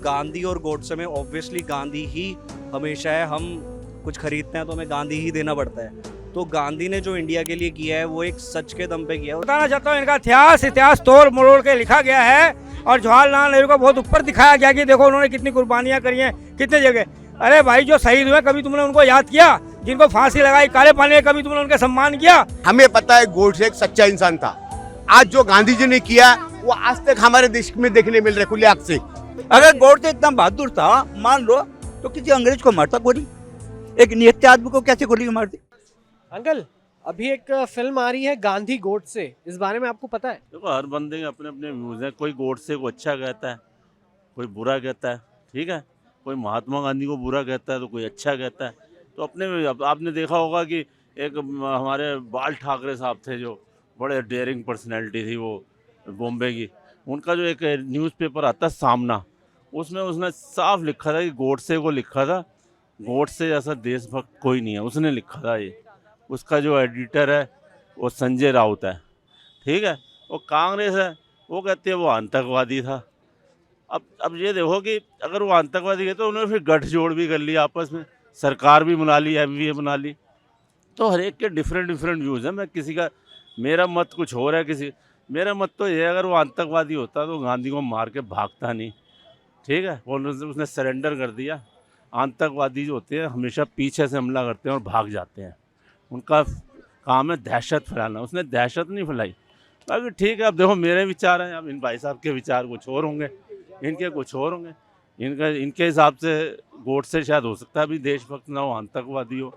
गांधी और गोडसे में ऑब्वियसली गांधी ही हमेशा है। हम कुछ खरीदते हैं तो हमें गांधी ही देना पड़ता है। तो गांधी ने जो इंडिया के लिए किया है वो एक सच के दम पे किया है। बताना चाहता हूँ इनका इतिहास तोड़ मरोड़ के लिखा गया है और जवाहरलाल नेहरू को बहुत ऊपर दिखाया गया कि देखो उन्होंने कितनी कुर्बानियां करी हैं कितने जगह। अरे भाई जो शहीद हुए कभी तुमने उनको याद किया? जिनको फांसी लगाई काले पानी कभी तुमने उनका सम्मान किया? हमें पता है गोडसे एक सच्चा इंसान था। आज जो गांधी जी ने किया वो आज तक हमारे देश में देखने मिल रहा है खुले आंख से। अगर गोडसे इतना बहादुर था मान लो तो किसी अंग्रेज को मारता गोली, एक निहत्थे आदमी को कैसे गोली मार दी? अंकल अभी एक फिल्म आ रही है गांधी गोडसे, इस बारे में आपको पता है? देखो हर बंदे के अपने अपने व्यूज हैं। कोई गोडसे को अच्छा कहता है, कोई बुरा कहता है, ठीक है। कोई महात्मा गांधी को बुरा कहता है तो कोई अच्छा कहता है। तो अपने आपने देखा होगा कि एक हमारे बाल ठाकरे साहब थे जो बड़े डेयरिंग पर्सनैलिटी थी, वो बॉम्बे की। उनका जो एक न्यूज़पेपर आता सामना, उसमें उसने साफ लिखा था कि गोडसे को लिखा था, गोडसे जैसा देशभक्त कोई नहीं है, उसने लिखा था ये। उसका जो एडिटर है वो संजय राउत है, ठीक है। वो कांग्रेस है, वो कहती है वो आतंकवादी था। अब ये देखो कि अगर वो आतंकवादी है तो उन्होंने फिर गठजोड़ भी कर लिया आपस में, सरकार भी बना ली, एमवीए बना ली। तो हर एक के डिफरेंट व्यूज़ हैं। मैं किसी का, मेरा मत कुछ हो रहा है, किसी मेरा मत तो ये है अगर वो आतंकवादी होता तो गांधी को मार के भागता नहीं, ठीक है। वो उसने सरेंडर कर दिया। आतंकवादी जो होते हैं हमेशा पीछे से हमला करते हैं और भाग जाते हैं, उनका काम है दहशत फैलाना। उसने दहशत नहीं फैलाई। बाकी ठीक है, अब देखो मेरे विचार हैं, अब इन भाई साहब के विचार कुछ और होंगे, इनके कुछ और होंगे। इनके हिसाब से गोडसे शायद हो सकता है अभी देशभक्त ना हो, आतंकवादी हो,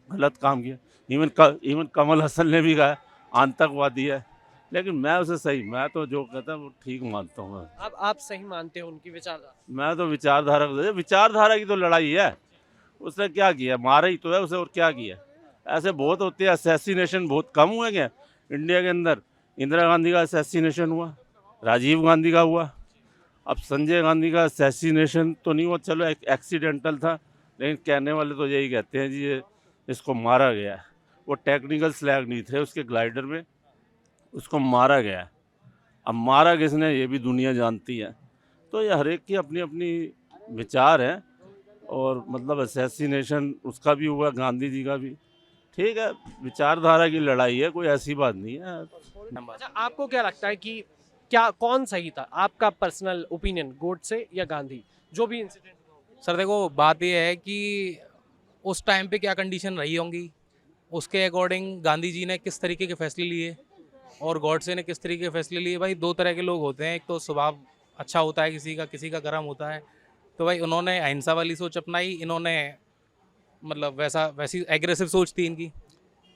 गलत काम किया। इवन कमल हसन ने भी कहा आतंकवादी है, लेकिन मैं उसे सही, मैं तो जो कहता हूँ वो ठीक मानता हूँ। आप सही मानते हो उनकी विचारधारा? मैं तो विचारधारा की तो लड़ाई है। उसने क्या किया? मारा ही तो है उसे, और क्या किया? ऐसे बहुत होते हैं। असैसिनेशन बहुत कम हुए क्या इंडिया के अंदर? इंदिरा गांधी का असैसिनेशन हुआ, राजीव गांधी का हुआ, अब संजय गांधी का असैसिनेशन तो नहीं हुआ, चलो एक एक्सीडेंटल था, लेकिन कहने वाले तो यही कहते हैं जी ये इसको मारा गया है। वो टेक्निकल स्लैग नहीं थे उसके ग्लाइडर में, उसको मारा गया है। अब मारा किसने ये भी दुनिया जानती है। तो ये हर एक की अपनी अपनी विचार है, और मतलब असैसिनेशन उसका भी हुआ, गांधी जी का भी, ठीक है। विचारधारा की लड़ाई है, कोई ऐसी बात नहीं है। अच्छा, आपको क्या लगता है कि क्या कौन सही था? आपका पर्सनल ओपिनियन, गोडसे या गांधी, जो भी इंसिडेंट हुआ? सर देखो बात यह है कि उस टाइम पे क्या कंडीशन रही होंगी, उसके अकॉर्डिंग गांधी जी ने किस तरीके के फैसले लिए और गॉडसे ने किस तरीके के फैसले लिए। भाई दो तरह के लोग होते हैं, एक तो स्वभाव अच्छा होता है किसी का गर्म होता है। तो भाई उन्होंने अहिंसा वाली सोच अपनाई, इन्होंने मतलब वैसी एग्रेसिव सोच थी इनकी।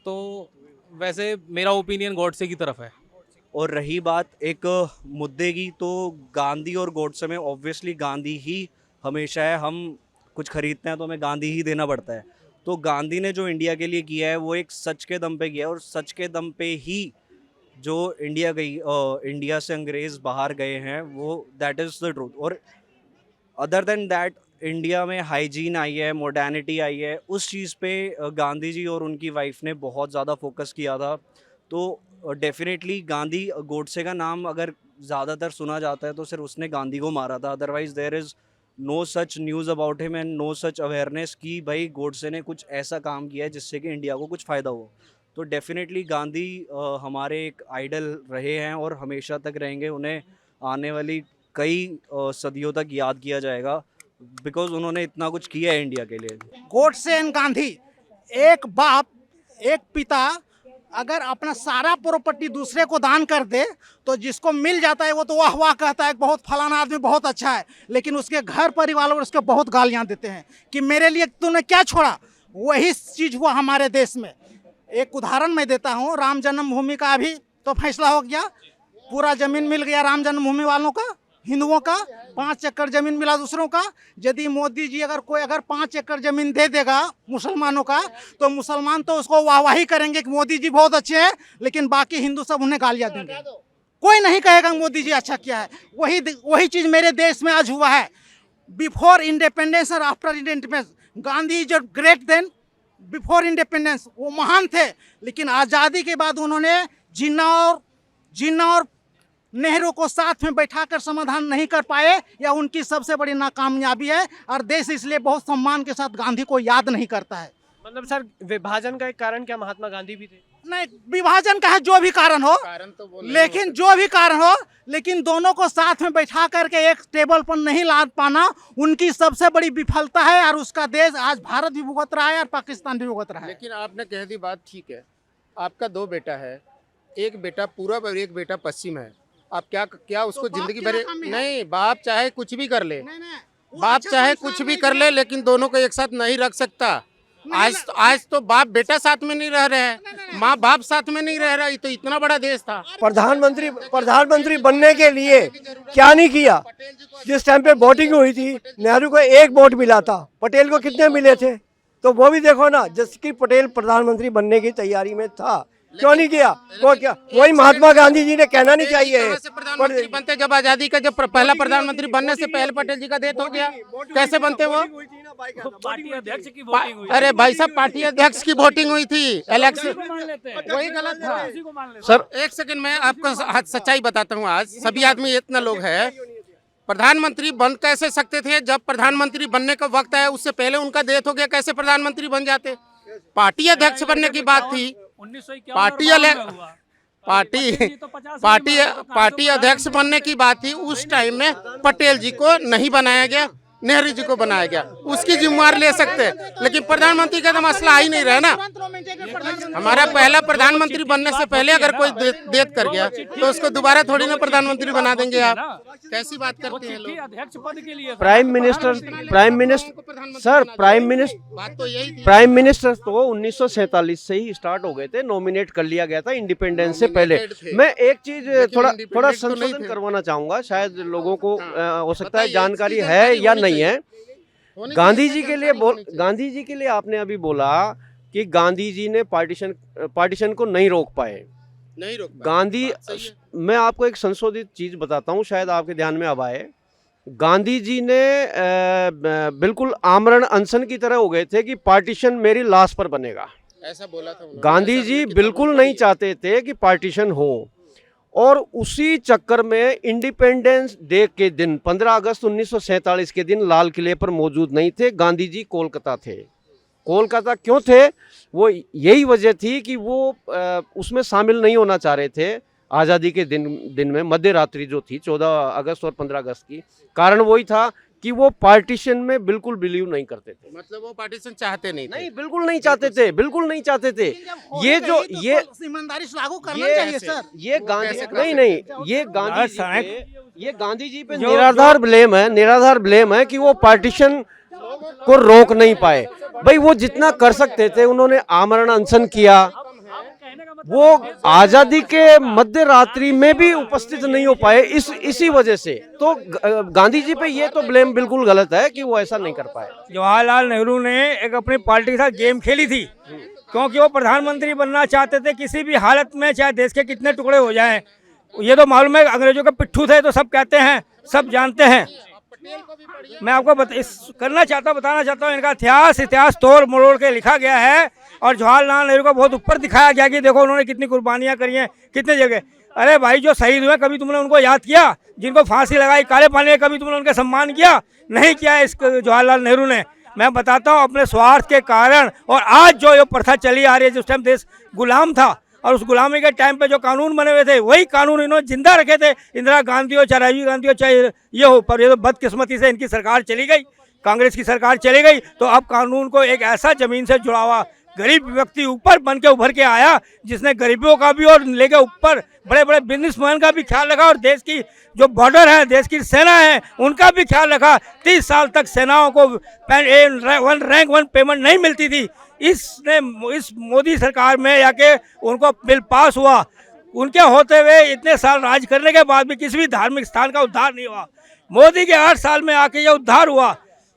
तो वैसे मेरा ओपिनियन गॉडसे की तरफ है। और रही बात एक मुद्दे की, तो गांधी और गोडसे में ऑब्वियसली गांधी ही हमेशा है। हम कुछ खरीदते हैं तो हमें गांधी ही देना पड़ता है। तो गांधी ने जो इंडिया के लिए किया है वो एक सच के दम पे किया है, और सच के दम पे ही जो इंडिया से अंग्रेज़ बाहर गए हैं, वो दैट इज़ द ट्रूथ। और अदर देन दैट इंडिया में हाइजीन आई है, मॉडर्निटी आई है, उस चीज़ पे गांधी जी और उनकी वाइफ ने बहुत ज़्यादा फोकस किया था। तो डेफिनेटली गांधी, गोडसे का नाम अगर ज़्यादातर सुना जाता है तो सिर्फ उसने गांधी को मारा था। Otherwise there is no such news about him and no such awareness कि भाई गोडसे ने कुछ ऐसा काम किया है जिससे कि इंडिया को कुछ फ़ायदा हो। तो डेफिनेटली गांधी हमारे एक आइडल रहे हैं और हमेशा तक रहेंगे। उन्हें आने वाली कई सदियों तक याद किया जाएगा, बिकॉज उन्होंने इतना कुछ किया है इंडिया के लिए। गोडसे एंड गांधी, एक बाप एक पिता अगर अपना सारा प्रॉपर्टी दूसरे को दान कर दे तो जिसको मिल जाता है वो तो वाह वाह कहता है, बहुत फलाना आदमी बहुत अच्छा है, लेकिन उसके घर परिवार वाले उसके बहुत गालियां देते हैं कि मेरे लिए तूने क्या छोड़ा। वही चीज़ हुआ हमारे देश में। एक उदाहरण मैं देता हूँ, राम जन्मभूमि का अभी तो फैसला हो गया, पूरा ज़मीन मिल गया राम जन्मभूमि वालों का, हिंदुओं का 5 एकड़ ज़मीन मिला दूसरों का। यदि मोदी जी अगर 5 एकड़ ज़मीन दे देगा मुसलमानों का तो मुसलमान तो उसको वाहवाही करेंगे कि मोदी जी बहुत अच्छे हैं, लेकिन बाकी हिंदू सब उन्हें गालियाँ देंगे। कोई नहीं कहेगा मोदी जी अच्छा किया है। वही चीज़ मेरे देश में आज हुआ है। बिफोर इंडिपेंडेंस और after independence, Gandhi is great than before independence, वो महान थे, लेकिन आज़ादी के बाद उन्होंने जिन्ना और नेहरू को साथ में बैठाकर समाधान नहीं कर पाए, या उनकी सबसे बड़ी नाकामयाबी है। और देश इसलिए बहुत सम्मान के साथ गांधी को याद नहीं करता है। मतलब सर, विभाजन का एक कारण क्या महात्मा गांधी भी थे? नहीं, विभाजन का है जो भी कारण हो, लेकिन जो भी कारण हो, लेकिन दोनों को साथ में बैठा करके एक टेबल पर नहीं ला पाना उनकी सबसे बड़ी विफलता है। और उसका देश आज भारत भी भुगत रहा है और पाकिस्तान भी भुगत रहा है। लेकिन आपने कह दी बात ठीक है, आपका 2 बेटा है, एक बेटा पूरब और एक बेटा पश्चिम है। आप क्या उसको तो जिंदगी बाप भर की नाकामी है। नहीं, बाप चाहे कुछ भी कर ले, वो बाप अच्छा चाहे इंसान कुछ भी नहीं कर है। ले, लेकिन दोनों को एक साथ नहीं रख सकता। आज तो बाप बेटा साथ में नहीं रह रहे हैं, माँ बाप साथ में नहीं रह रहा। ये तो इतना बड़ा देश था। प्रधानमंत्री बनने के लिए क्या नहीं किया। जिस टाइम पे वोटिंग हुई थी, नेहरू को 1 वोट मिला था, पटेल को कितने मिले थे? तो वो भी देखो ना, जिसकी पटेल प्रधानमंत्री बनने की तैयारी में था, क्यों नहीं किया? वो क्या वही महात्मा गांधी जी ने कहना नहीं चाहिए। कहाँ से प्रधानमंत्री बनते? जब आजादी का जब पहला प्रधानमंत्री बनने से पहले पटेल जी का डेथ हो गया, कैसे बनते वो? पार्टी अध्यक्ष की वोटिंग हुई। अरे भाई साहब, पार्टी अध्यक्ष की वोटिंग हुई थी, इलेक्शन वही गलत था। सर एक सेकंड में आपको सच्चाई बताता हूँ। आज सभी आदमी इतना लोग है, प्रधानमंत्री बन कैसे सकते थे? जब प्रधानमंत्री बनने का वक्त आया, उससे पहले उनका डेथ हो गया, कैसे प्रधानमंत्री बन जाते? पार्टी अध्यक्ष बनने की बात थी, पार्टी अध्यक्ष बनने की बात थी। उस टाइम में पटेल जी को नहीं बनाया गया, नेहरू जी को बनाया गया। उसकी जिम्मेवारी ले सकते, लेकिन प्रधानमंत्री का तो मसला ही नहीं रहा ना। हमारा पहला प्रधानमंत्री बनने से पहले अगर कोई डेथ कर गया तो उसको दोबारा थोड़ी ना प्रधानमंत्री बना देंगे। आप कैसी बात करते हैं लोग? प्राइम मिनिस्टर सर, बात तो यही थी। प्राइम मिनिस्टर तो 1947 से ही स्टार्ट हो गए थे, नॉमिनेट कर लिया गया था इंडिपेंडेंस से पहले। मैं एक चीज थोड़ा independent तो नहीं संशोधन थे। करवाना चाहूंगा, शायद लोगों को हो सकता है बताइए, जानकारी इसकी है जानकारी या होनी नहीं है। होनी गांधी चाहिए, जी के लिए जानकारी होनी चाहिए। गांधी जी के लिए आपने अभी बोला कि गांधी जी ने पार्टीशन को नहीं रोक पाए। नहीं रोक पाए। गांधी, बात सही है। मैं आपको एक संशोधित चीज बताता हूँ, शायद आपके ध्यान में अब आए। गांधी जी ने बिल्कुल आमरण अनशन की तरह हो गए थे कि पार्टीशन मेरी लाश पर बनेगा। ऐसा बोला था उन्होंने। गांधी ऐसा जी हमने किताबों बिल्कुल में नहीं पढ़ी है। चाहते थे कि पार्टीशन हो, और उसी चक्कर में इंडिपेंडेंस डे के दिन 15 अगस्त 1947 के दिन लाल किले पर मौजूद नहीं थे। गांधी जी कोलकाता थे। कोलकाता क्यों थे? वो यही वजह थी कि वो उसमें शामिल नहीं होना चाह रहे थे। आज़ादी के दिन में मध्य रात्रि जो थी 14 अगस्त और 15 अगस्त की, कारण वही था कि वो पार्टीशन में बिल्कुल बिलीव नहीं करते थे। मतलब वो पार्टीशन चाहते नहीं थे। नहीं, बिल्कुल नहीं चाहते थे, बिल्कुल नहीं चाहते थे। ये जो ये ईमानदारी से लागू करना ये चाहिए सर। ये गांधी कैसे कर नहीं सकते नहीं ये गांधी जी यार, पे, ये गांधी जी पे निराधार ब्लेम है कि वो पार्टीशन को रोक नहीं पाए। भाई वो जितना कर सकते थे उन्होंने आमरण अनशन किया। वो आजादी के मध्य रात्रि में भी उपस्थित नहीं हो पाए इसी वजह से। तो गांधी जी पे ये तो ब्लेम बिल्कुल गलत है कि वो ऐसा नहीं कर पाए। जवाहरलाल नेहरू ने एक अपनी पार्टी के साथ गेम खेली थी, क्योंकि वो प्रधानमंत्री बनना चाहते थे किसी भी हालत में, चाहे देश के कितने टुकड़े हो जाएं। ये तो मालूम है, अंग्रेजों के पिट्ठू थे तो सब कहते हैं, सब जानते हैं। मैं आपको बताना चाहता हूँ, इनका इतिहास तोड़ मरोड़ के लिखा गया है। और जवाहरलाल नेहरू को बहुत ऊपर दिखाया गया कि देखो उन्होंने कितनी कुर्बानियाँ करी हैं, कितने जगह। अरे भाई, जो शहीद हुए कभी तुमने उनको याद किया? जिनको फांसी लगाई काले पानी में, कभी तुमने उनका सम्मान किया? नहीं किया इस जवाहरलाल नेहरू ने। मैं बताता हूँ, अपने स्वार्थ के कारण। और आज जो ये प्रथा चली आ रही है, जिस टाइम देश गुलाम था और उस गुलामी के टाइम पे जो कानून बने हुए थे, वही कानून इन्होंने जिंदा रखे थे। इंदिरा गांधी हो, चाहे राजीव गांधी हो, चाहे ये हो, पर ये तो बदकिस्मती से इनकी सरकार चली गई, कांग्रेस की सरकार चली गई। तो अब कानून को एक ऐसा जमीन से जुड़ा हुआ गरीब व्यक्ति ऊपर बन के उभर के आया, जिसने गरीबों का भी और लेके ऊपर बड़े बड़े बिजनेसमैन का भी ख्याल रखा, और देश की जो बॉर्डर है, देश की सेना है, उनका भी ख्याल रखा। 30 साल तक सेनाओं को रैंक 1 पेमेंट नहीं मिलती थी। इस मोदी सरकार में जाके उनको बिल पास हुआ। उनके होते हुए इतने साल राज करने के बाद भी किसी भी धार्मिक स्थान का उद्धार नहीं हुआ। मोदी के 8 साल में आके ये उद्धार हुआ।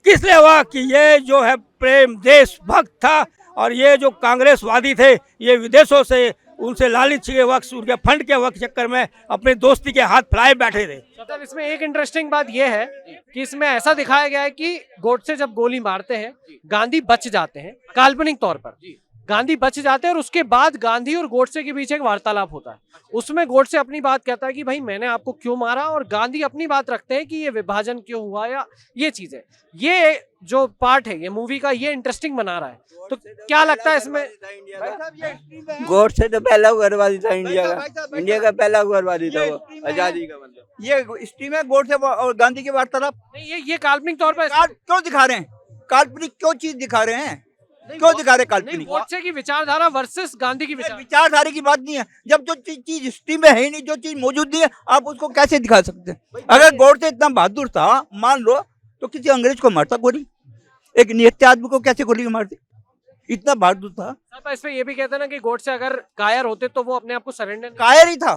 किस लिए हुआ? कि ये जो है प्रेम देशभक्त था, और ये जो कांग्रेसवादी थे, ये विदेशों से उनसे लालच के वक्त, उनके फंड के वक्त चक्कर में अपनी दोस्ती के हाथ फैलाए बैठे थे। मतलब इसमें एक इंटरेस्टिंग बात यह है कि इसमें ऐसा दिखाया गया है कि गोडसे जब गोली मारते हैं, गांधी बच जाते हैं काल्पनिक तौर पर, गांधी बच जाते हैं और उसके बाद गांधी और गोडसे के बीच एक वार्तालाप होता है। उसमें गोडसे अपनी बात कहता है कि भाई मैंने आपको क्यों मारा, और गांधी अपनी बात रखते हैं कि ये विभाजन क्यों हुआ या ये चीजें। ये जो पार्ट है ये मूवी का, ये इंटरेस्टिंग बना रहा है। तो क्या लगता है इसमें? गोडसे तो पहला उग्रवादी था इंडिया का पहला उग्रवादी था वो, आजादी का मतलब। ये स्ट्रीम है गोडसे और गांधी की वार्तालाप। नहीं, ये काल्पनिक तौर पर क्यों दिखा रहे हैं? काल्पनिक क्यों चीज दिखा रहे हैं? क्यों दिखा रहे काल्पनिक? गोडसे की विचारधारा वर्सेस गांधी की विचारधारा की बात नहीं है। जब जो चीज हिस्ट्री में है ही नहीं, जो चीज मौजूद नहीं है, आप उसको कैसे दिखा सकते हैं? अगर गोडसे इतना बहादुर था मान लो, तो किसी अंग्रेज को मारता गोली? एक निहत्थे आदमी को कैसे गोली मारती? इतना बहादुर था। सब इस पे ये भी कहते हैं ना कि गोडसे अगर कायर होते तो वो अपने आप को सरेंडर। कायर ही था,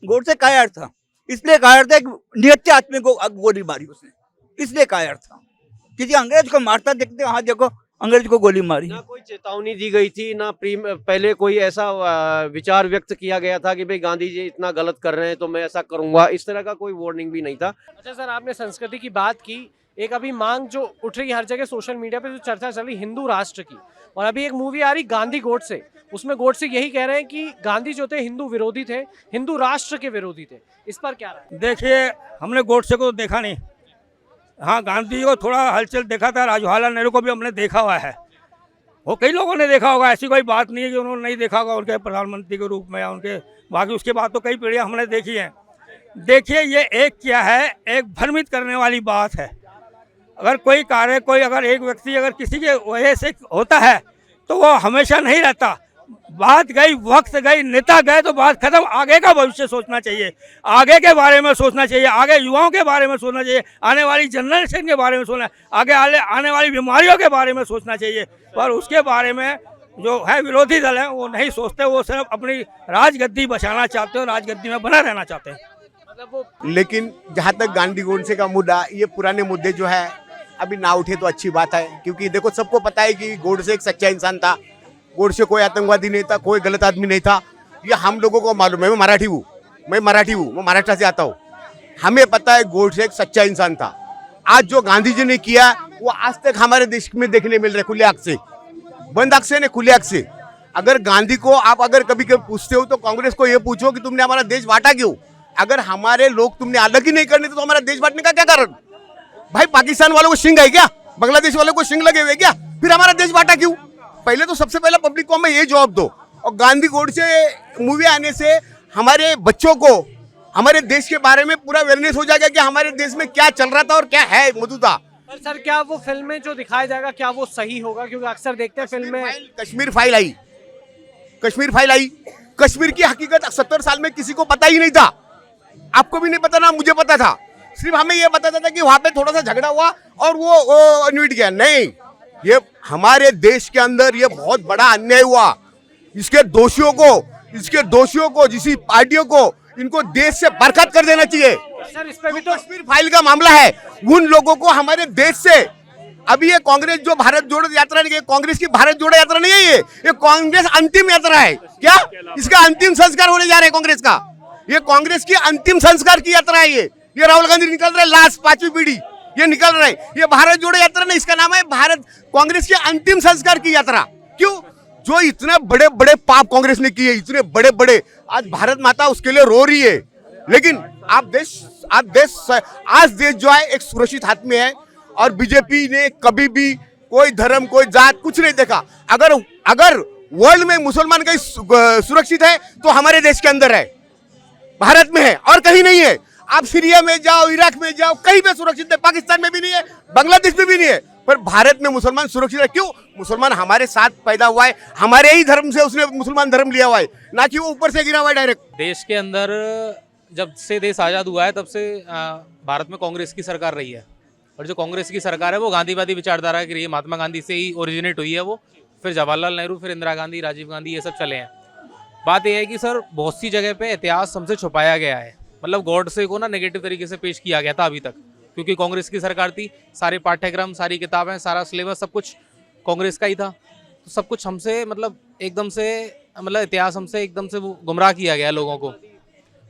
गोडसे कायर था, इसलिए कायर था। एक निहत्थे आदमी को गोली मारी उसने, इसलिए कायर था। किसी अंग्रेज को मारता देखते, हाँ देखो अंग्रेज को गोली मारी। ना कोई चेतावनी दी गई थी, ना पहले कोई ऐसा विचार व्यक्त किया गया था कि भाई गांधी जी इतना गलत कर रहे हैं तो मैं ऐसा करूंगा, इस तरह का कोई वार्निंग भी नहीं था। अच्छा सर, आपने संस्कृति की बात की, एक अभी मांग जो उठ रही है हर जगह सोशल मीडिया पे, जो चर्चा चल रही हिंदू राष्ट्र की, और अभी एक मूवी आ रही गांधी गोडसे, उसमें गोडसे यही कह रहे हैं कि गांधी जो थे हिंदू विरोधी थे, हिंदू राष्ट्र के विरोधी थे। इस पर क्या राय? देखिए, हमने गोडसे को तो देखा नहीं, हाँ गांधी को थोड़ा हलचल देखा था, जवाहरलाल नेहरू को भी हमने देखा हुआ है, वो कई लोगों ने देखा होगा, ऐसी कोई बात नहीं है कि उन्होंने नहीं देखा होगा उनके प्रधानमंत्री के रूप में या उनके बाकी। उसके बाद तो कई पीढ़ियाँ हमने देखी हैं। देखिए, ये एक क्या है, एक भ्रमित करने वाली बात है। अगर कोई कार्य, कोई अगर एक व्यक्ति अगर किसी के वजह से होता है तो वो हमेशा नहीं रहता। बात गई, वक्त गई, नेता गए तो बात खत्म। आगे का भविष्य सोचना चाहिए, आगे के बारे में सोचना चाहिए, आगे युवाओं के बारे में सोचना चाहिए, आने वाली जनरेशन के बारे में सोचना, आगे आने वाली बीमारियों के बारे में सोचना चाहिए। पर उसके बारे में जो है विरोधी दल है वो नहीं सोचते, वो सिर्फ अपनी राजगद्दी बचाना चाहते हैं, राजगद्दी में बना रहना चाहते हैं। लेकिन जहाँ तक गांधी गोडसे का मुद्दा, ये पुराने मुद्दे जो है अभी ना उठे तो अच्छी बात है, क्योंकि देखो सबको पता है कि गोडसे एक सच्चा इंसान था, गोडसे कोई आतंकवादी नहीं था, कोई गलत आदमी नहीं था। ये हम लोगों को मालूम है। मैं मराठी हूँ, मैं महाराष्ट्र से आता हूँ। हमें पता है गोडसे एक सच्चा इंसान था। आज जो गांधी जी ने किया वो आज तक हमारे देश में देखने मिल रहा है, खुले आंख से, बंद आंख से नहीं, खुले आंख से। अगर गांधी को आप अगर कभी कभी पूछते हो तो कांग्रेस को ये पूछो कि तुमने हमारा देश बांटा क्यों? अगर हमारे लोग तुमने अलग ही नहीं करने थे तो हमारा देश बांटने का क्या कारण? भाई पाकिस्तान वालों को सिंग है क्या? बांग्लादेश वालों को सिंग लगे हुए क्या? फिर हमारा देश बांटा क्यों? पहले तो सबसे पहले पब्लिक को हमें ये जवाब दो। और गांधी गोडसे मूवी आने से हमारे बच्चों को हमारे देश के बारे में पूरा अवेयरनेस हो जाएगा कि हमारे देश में क्या चल रहा था और क्या है मौजूदा। सर, क्या वो फिल्म में जो दिखाया जाएगा क्या वो सही होगा? क्योंकि अक्सर देखते हैं फिल्म में कश्मीर फाइल आई, कश्मीर की हकीकत 70 साल में किसी को पता ही नहीं था। आपको भी नहीं पता, ना मुझे पता था। सिर्फ हमें यह पता था कि वहां पे थोड़ा सा झगड़ा हुआ और वो न्यूट गया। नहीं, ये हमारे देश के अंदर ये बहुत बड़ा अन्याय हुआ। इसके दोषियों को जिस पार्टियों को इनको देश से बर्खास्त कर देना चाहिए। सर, इस पे भी तो कश्मीर फाइल का मामला है, उन लोगों को हमारे देश से, अभी ये कांग्रेस जो भारत जोड़ो यात्रा नहीं, कांग्रेस की भारत जोड़ो यात्रा नहीं है, ये कांग्रेस अंतिम यात्रा है। क्या इसका अंतिम संस्कार होने जा रहा है कांग्रेस का? ये कांग्रेस की अंतिम संस्कार की यात्रा है। ये राहुल गांधी निकल रहे, लास्ट 5वीं पीढ़ी ये निकल रहे। ये भारत जोड़ो यात्रा नहीं, इसका नाम है भारत कांग्रेस के अंतिम संस्कार की यात्रा। क्यों? जो इतने बड़े बड़े पाप कांग्रेस ने किए, इतने बड़े बड़े, आज भारत माता उसके लिए रो रही है। लेकिन आज देश जो है एक सुरक्षित हाथ में है। और बीजेपी ने कभी भी कोई धर्म, कोई जात कुछ नहीं देखा। अगर वर्ल्ड में मुसलमान कहीं सुरक्षित है तो हमारे देश के अंदर है, भारत में है और कहीं नहीं है। आप सीरिया में जाओ, इराक में जाओ, कहीं पे सुरक्षित है, पाकिस्तान में भी नहीं है, बांग्लादेश में भी नहीं है, पर भारत में मुसलमान सुरक्षित है। क्यों? मुसलमान हमारे साथ पैदा हुआ है, हमारे ही धर्म से उसने मुसलमान धर्म लिया हुआ है, ना कि वो ऊपर से गिरा हुआ है डायरेक्ट। देश के अंदर जब से देश आज़ाद हुआ है तब से भारत में कांग्रेस की सरकार रही है, और जो कांग्रेस की सरकार है वो गांधीवादी विचारधारा की रही है। महात्मा गांधी से ही ओरिजिनेट हुई है वो, फिर जवाहरलाल नेहरू, फिर इंदिरा गांधी, राजीव गांधी, ये सब चले हैं। बात यह है कि सर बहुत सी जगह पे इतिहास हमसे छुपाया गया है। मतलब गॉडसे को ना नेगेटिव तरीके से पेश किया गया था अभी तक, क्योंकि कांग्रेस की सरकार थी, सारे पाठ्यक्रम, सारी किताबें, सारा सिलेबस, सब कुछ कांग्रेस का ही था। तो सब कुछ हमसे मतलब एकदम से, मतलब इतिहास हमसे एकदम से वो गुमराह किया गया, लोगों को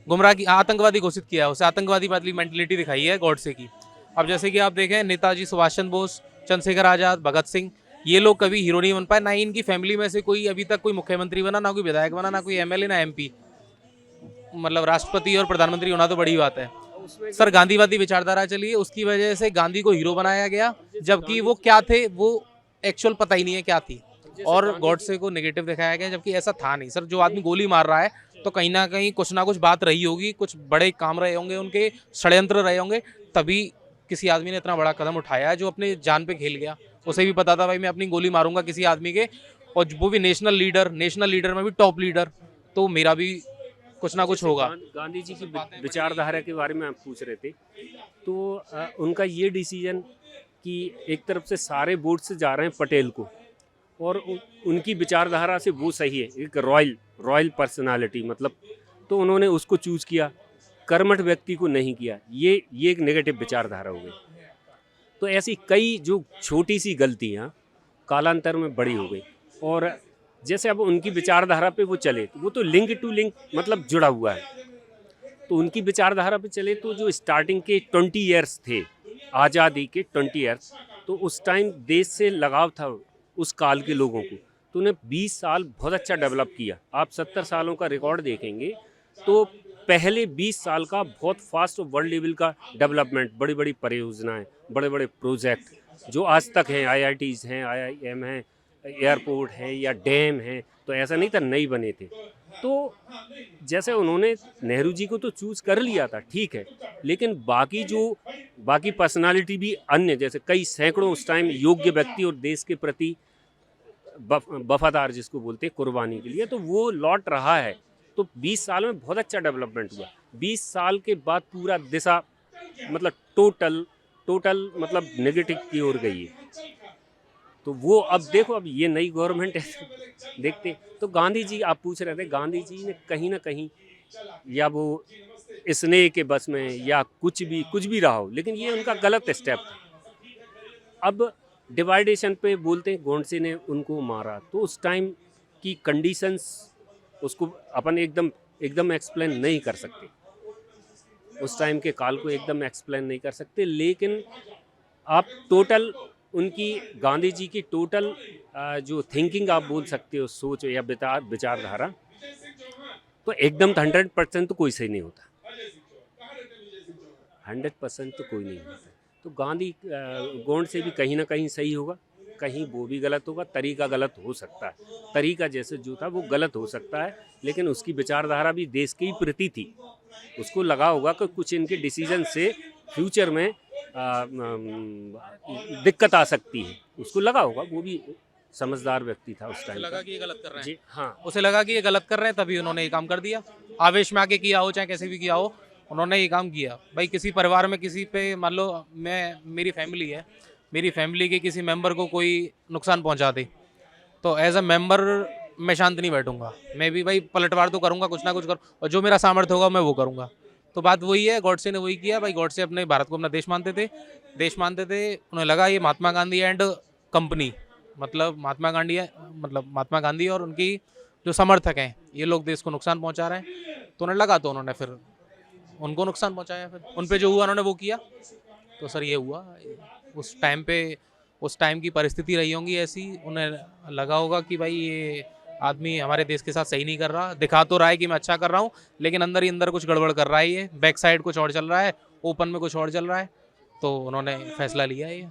गुमराह की, आतंकवादी घोषित किया, उसे आतंकवादी वाली मेंटलिटी दिखाई है गॉडसे की। अब जैसे कि आप देखें नेताजी सुभाष चंद्र बोस, चंद्रशेखर आज़ाद, भगत सिंह, ये लोग कभी हीरो नहीं बन पाए, ना ही इनकी फैमिली में से कोई अभी तक कोई मुख्यमंत्री बना, ना कोई विधायक बना, ना कोई एमएलए, ना एमपी। मतलब राष्ट्रपति और प्रधानमंत्री होना तो बड़ी बात है। सर गांधीवादी विचारधारा चली है, उसकी वजह से गांधी को हीरो बनाया गया, जबकि वो क्या थे वो एक्चुअल पता ही नहीं है क्या थी, और गॉडसे को नेगेटिव दिखाया गया, जबकि ऐसा था नहीं। सर जो आदमी गोली मार रहा है तो कहीं ना कुछ बात रही होगी, कुछ बड़े काम रहे होंगे, उनके षड्यंत्र रहे होंगे, तभी किसी आदमी ने इतना बड़ा कदम उठाया है जो अपने जान पे खेल गया। उसे भी पता था भाई मैं अपनी गोली मारूंगा किसी आदमी के, और वो भी नेशनल लीडर में भी टॉप लीडर, तो मेरा भी कुछ ना कुछ होगा। गांधी जी की विचारधारा के बारे में आप पूछ रहे थे, तो उनका ये डिसीजन कि एक तरफ से सारे वोट से जा रहे हैं पटेल को, और उनकी विचारधारा से वो सही है, एक रॉयल पर्सनालिटी मतलब, तो उन्होंने उसको चूज किया, कर्मठ व्यक्ति को नहीं किया। ये एक नेगेटिव विचारधारा हो गई। तो ऐसी कई जो छोटी सी गलतियाँ कालांतर में बड़ी हो गई, और जैसे अब उनकी विचारधारा पे वो चले, तो वो तो लिंक टू लिंक मतलब जुड़ा हुआ है। तो उनकी विचारधारा पे चले तो जो स्टार्टिंग के 20 ईयर्स थे, आज़ादी के 20 ईयर्स, तो उस टाइम देश से लगाव था उस काल के लोगों को, तो उन्हें 20 साल बहुत अच्छा डेवलप किया। आप 70 सालों का रिकॉर्ड देखेंगे तो पहले 20 साल का बहुत फास्ट और वर्ल्ड लेवल का डेवलपमेंट, बड़ी बड़ी परियोजनाएं, बड़े बड़े प्रोजेक्ट जो आज तक हैं, IITs हैं, IIM हैं, एयरपोर्ट है या डैम है, तो ऐसा नहीं था नहीं बने थे। तो जैसे उन्होंने नेहरू जी को तो चूज कर लिया था, ठीक है, लेकिन बाकी पर्सनालिटी भी अन्य, जैसे कई सैकड़ों उस टाइम योग्य व्यक्ति और देश के प्रति वफादार जिसको बोलते हैं कुर्बानी के लिए, तो वो लौट रहा है। तो 20 साल में बहुत अच्छा डेवलपमेंट हुआ। 20 साल के बाद पूरा दिशा मतलब टोटल मतलब नेगेटिव की ओर गई है। तो वो अब देखो, अब ये नई गवर्नमेंट है देखते, तो गांधी जी आप पूछ रहे थे, गांधी जी ने कहीं ना कहीं या वो स्नेह के बस में या कुछ भी रहा हो, लेकिन ये उनका गलत स्टेप था। अब डिवाइडेशन पे बोलते हैं गोडसे ने उनको मारा, तो उस टाइम की कंडीशंस उसको अपन एकदम एक्सप्लेन नहीं कर सकते, उस टाइम के काल को एकदम एक्सप्लेन नहीं कर सकते, लेकिन आप टोटल उनकी गांधी जी की टोटल जो थिंकिंग आप बोल सकते हो, सोच या विचारधारा, तो एकदम 100% तो कोई सही नहीं होता, 100% तो कोई नहीं होता। तो गांधी गोडसे भी कहीं ना कहीं सही होगा, कहीं वो भी गलत होगा, तरीका गलत हो सकता है, तरीका जैसे जो था वो गलत हो सकता है, लेकिन उसकी विचारधारा भी देश के ही प्रति थी। उसको लगा होगा कि कुछ इनके डिसीजन से फ्यूचर में दिक्कत आ सकती है, उसको लगा होगा, वो भी समझदार व्यक्ति था उस टाइम। लगा कि ये गलत कर रहे हैं, हाँ, उसे लगा कि ये गलत कर रहे हैं, तभी उन्होंने ये काम कर दिया। आवेश में आके किया हो चाहे कैसे भी किया हो, उन्होंने ये काम किया। भाई किसी परिवार में किसी पे मान लो मेरी फैमिली है, मेरी फैमिली के किसी मेंबर को कोई नुकसान पहुंचा दे, तो एज अ मेंबर मैं शांत नहीं बैठूंगा, मैं भी भाई पलटवार तो करूंगा, कुछ ना कुछ करूँ, और जो मेरा सामर्थ्य होगा मैं वो करूंगा। तो बात वही है, गॉडसे ने वही किया। भाई गॉडसे अपने भारत को अपना देश मानते थे, उन्हें लगा ये महात्मा गांधी एंड कंपनी, मतलब महात्मा गांधी और उनकी जो समर्थक हैं ये लोग देश को नुकसान पहुंचा रहे हैं, तो उन्हें लगा, तो उन्होंने फिर उनको नुकसान पहुंचाया, फिर उन पे जो हुआ उन्होंने वो किया। तो सर ये हुआ, उस टाइम की परिस्थिति रही होंगी ऐसी, उन्हें लगा होगा कि भाई ये आदमी हमारे देश के साथ सही नहीं कर रहा, दिखा तो रहा है कि मैं अच्छा कर रहा हूँ, लेकिन अंदर ही अंदर कुछ गड़बड़ कर रहा है, ये बैक साइड कुछ और चल रहा है, ओपन में कुछ और चल रहा है, तो उन्होंने फैसला लिया है ये।